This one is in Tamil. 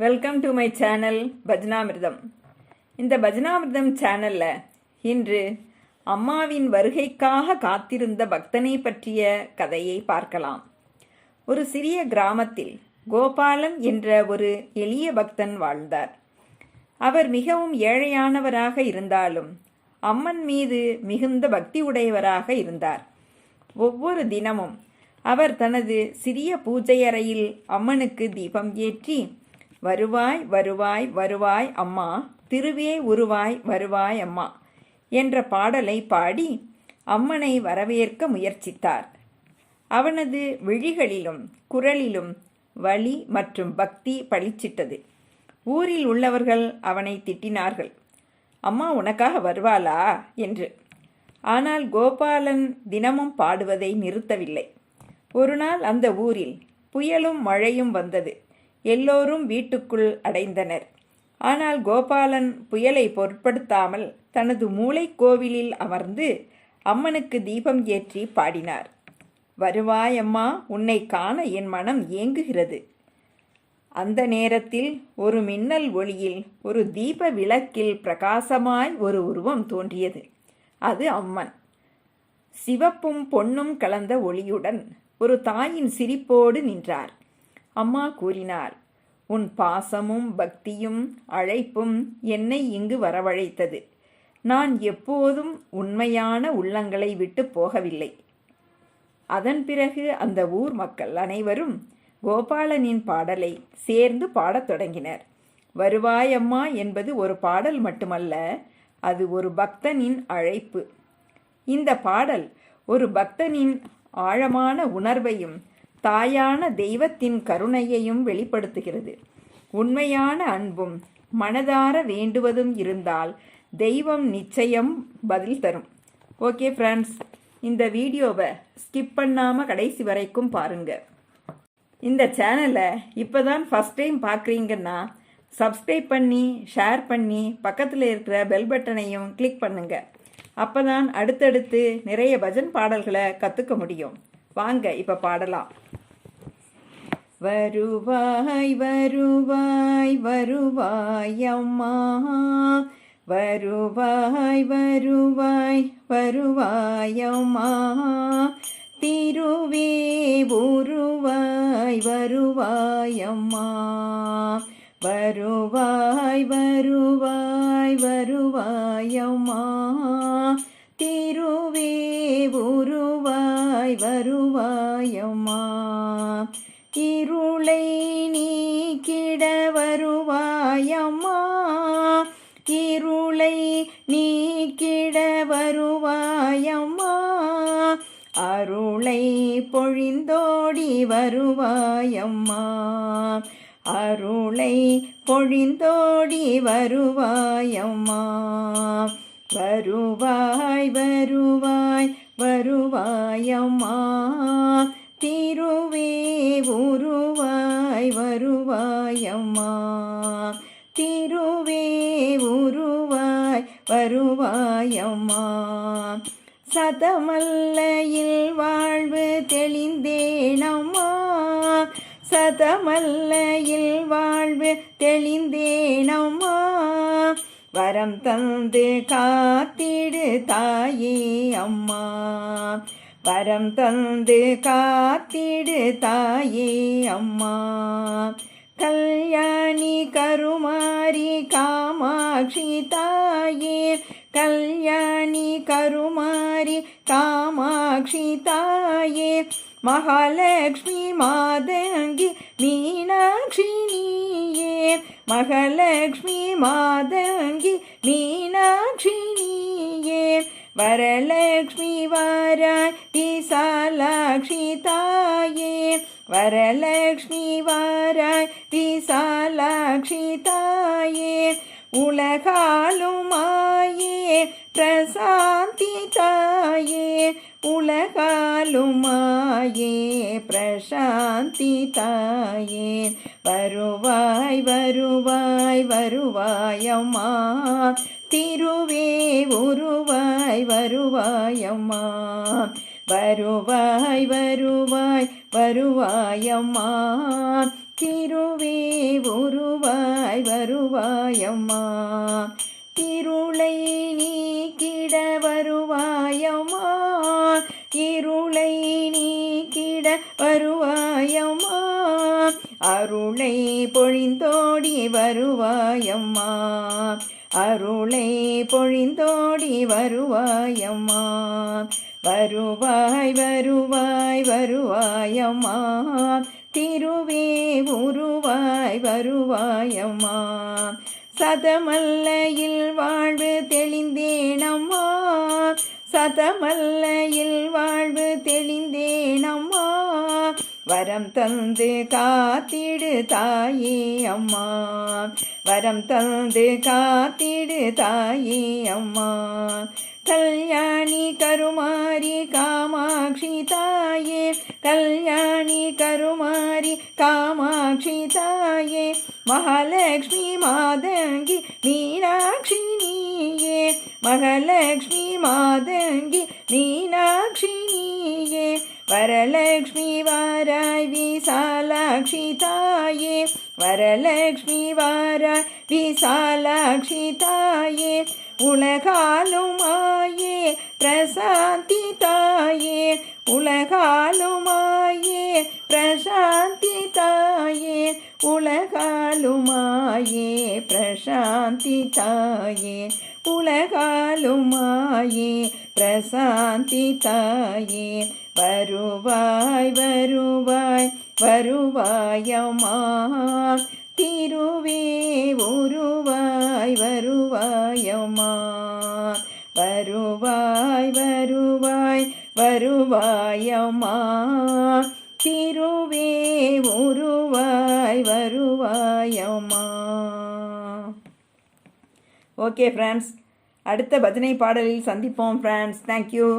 Welcome to my channel Bhajanamritam. இந்த பஜனாமிர்தம் சேனலில் இன்று அம்மாவின் வருகைக்காக காத்திருந்த பக்தனை பற்றிய கதையை பார்க்கலாம். ஒரு சிறிய கிராமத்தில் கோபாலன் என்ற ஒரு எளிய பக்தன் வாழ்ந்தார். அவர் மிகவும் ஏழையானவராக இருந்தாலும் அம்மன் மீது மிகுந்த பக்தி உடையவராக இருந்தார். ஒவ்வொரு தினமும் அவர் தனது சிறிய பூஜை அறையில் அம்மனுக்கு தீபம் ஏற்றி, வருவாய் வருவாய் வருவாய் அம்மா, திருவே உருவாய் வருவாய் அம்மா என்ற பாடலை பாடி அம்மனை வரவேற்க முயற்சித்தார். அவனது விழிகளிலும் குரலிலும் வலி மற்றும் பக்தி பளிச்சிட்டது. ஊரில் உள்ளவர்கள் அவனை திட்டினார்கள், அம்மா உனக்காக வருவாளா என்று. ஆனால் கோபாலன் தினமும் பாடுவதை நிறுத்தவில்லை. ஒரு நாள் அந்த ஊரில் புயலும் மழையும் வந்தது. எல்லோரும் வீட்டுக்குள் அடைந்தனர். ஆனால் கோபாலன் புயலை பொருட்படுத்தாமல் தனது மூளைக்கோவிலில் அமர்ந்து அம்மனுக்கு தீபம் ஏற்றி பாடினார். வருவாய் அம்மா, உன்னை காண என் மனம் ஏங்குகிறது. அந்த நேரத்தில் ஒரு மின்னல் ஒளியில் ஒரு தீப விளக்கில் பிரகாசமாய் ஒரு உருவம் தோன்றியது. அது அம்மன். சிவப்பும் பொன்னும் கலந்த ஒளியுடன் ஒரு தாயின் சிரிப்போடு நின்றார். அம்மா கூறினார், உன் பாசமும் பக்தியும் அழைப்பும் என்னை இங்கு வரவழைத்தது. நான் எப்போதும் உண்மையான உள்ளங்களை விட்டு போகவில்லை. அதன் பிறகு அந்த ஊர் மக்கள் அனைவரும் கோபாலனின் பாடலை சேர்ந்து பாடத் தொடங்கினர். வருவாய் அம்மா என்பது ஒரு பாடல் மட்டுமல்ல, அது ஒரு பக்தனின் அழைப்பு. இந்த பாடல் ஒரு பக்தனின் ஆழமான உணர்வையும் தாயான தெய்வத்தின் கருணையையும் வெளிப்படுத்துகிறது. உண்மையான அன்பும் மனதார வேண்டுவதும் இருந்தால் தெய்வம் நிச்சயம் பதில் தரும். ஓகே ஃப்ரெண்ட்ஸ், இந்த வீடியோவை ஸ்கிப் பண்ணாமல் கடைசி வரைக்கும் பாருங்கள். இந்த சேனலை இப்போ தான் ஃபஸ்ட் டைம் பார்க்குறீங்கன்னா சப்ஸ்கிரைப் பண்ணி ஷேர் பண்ணி பக்கத்தில் இருக்கிற பெல் பட்டனையும் கிளிக் பண்ணுங்கள். அப்போ தான் அடுத்தடுத்து நிறைய பஜன் பாடல்களை கற்றுக்க முடியும். வாங்க இப்போ பாடலாம். வருவாய் வருவாய் வருவாய் அம்மா, வருவாய் வருவாய் வருவாய் அம்மா, திருவே உருவாய் வருவாய் அம்மா, வருவாய் வருவாய் வருவாய் அம்மா, திருவே உருவாய் வருவாய் அம்மா, இருளை நீக்கிட வருவாய் அம்மா, இருளை நீக்கிட வருவாய் அம்மா, அருளை பொழிந்தோடி வருவாய் அம்மா, அருளை பொழிந்தோடி வருவாய் அம்மா, வருவாய் வருவாய் வருவாய் அம்மா, திருவே உருவாய் வருவாய் அம்மா, திருவே உருவாய் வருவாய் அம்மா, சதமல்லையில் வாழ்வு தெளிந்தேனம்மா, சதமல்லையில் வாழ்வு தெளிந்தேனம்மா, வரம் தந்து காத்திடு தாயே அம்மா, வரம் தந்து காத்திடு தாயே அம்மா, கல்யாணி கருமாரி காமாட்சி தாயே, கல்யாணி கருமாரி காமாட்சி தாயே, மகாலட்சுமி மாதங்கி மீனாட்சி நீயே, மகாலட்சுமி மாதங்கி மீனாட்சி நீயே, வரலக்ஷ்மி வாராய் விசாலாட்சி தாயே, வரலக்ஷ்மி வாராய் விசாலாட்சி தாயே, உலகாலும் மாயே பிரசாந்தி தாயே, உலகாலும் மாயே பிரசாந்தி தாயே, வருவாய் வருவாய் வருவாய் அம்மா, திருவே உருவாய் வருவாய் அம்மா, வருவாய் வருவாய் வருவாய் அம்மா, திருவே உருவாய் வருவாயம்மா, இருளை நீக்கிட வருவாயம்மா, இருளை நீக்கிட வருவாயம்மா, அருளை பொழிந்தோடி வருவாயம்மா, அருளை பொழிந்தோடி வருவாயம்மா, வருவாய் வருவாய் வருவாயம்மா, திருவே உருவாய் வருவாயம்மா, சதமல்லையில் வாழ்வு தெளிந்தேனம்மா, சதமல்லையில் வாழ்வு தெளிந்தேனம்மா, வரம் தந்து காத்திடு தாயே அம்மா, வரம் தந்து காத்திடு தாயே அம்மா, கல்யாணி கருமாரி காமாட்சி தாயே, கல்யாணி கருமாரி காமாட்சி தாயே, மகாலட்சுமி மாதங்கி மீனாட்சி நீயே, மகாலட்சுமி மாதங்கி மீனாட்சி நீயே, வரலக்ஷ்மி வாராய் விசாலாட்சி தாயே, வரலக்ஷ்மி வாராய் விசாலாட்சி தாயே, உலகாலுமாயே பிரசாந்தி தாயே, உலகாலுமாயே பிரசாந்தி தாயே, உலகாலுமாயே பிரசாந்தி தாயே, உலகாலுமாயே பிரசாந்தி தாயே, வருவாய் வருவாய் வருவாயம்மா, திருவே உருவாய் வருவாயம்மா, வருவாய் வருவாய் வருவாயம்மா, திருவே உருவாய் வருவாயம்மா. ஓகே ஃப்ரெண்ட்ஸ், அடுத்த பஜனை பாடலில் சந்திப்போம் ஃப்ரெண்ட்ஸ். தேங்க்யூ.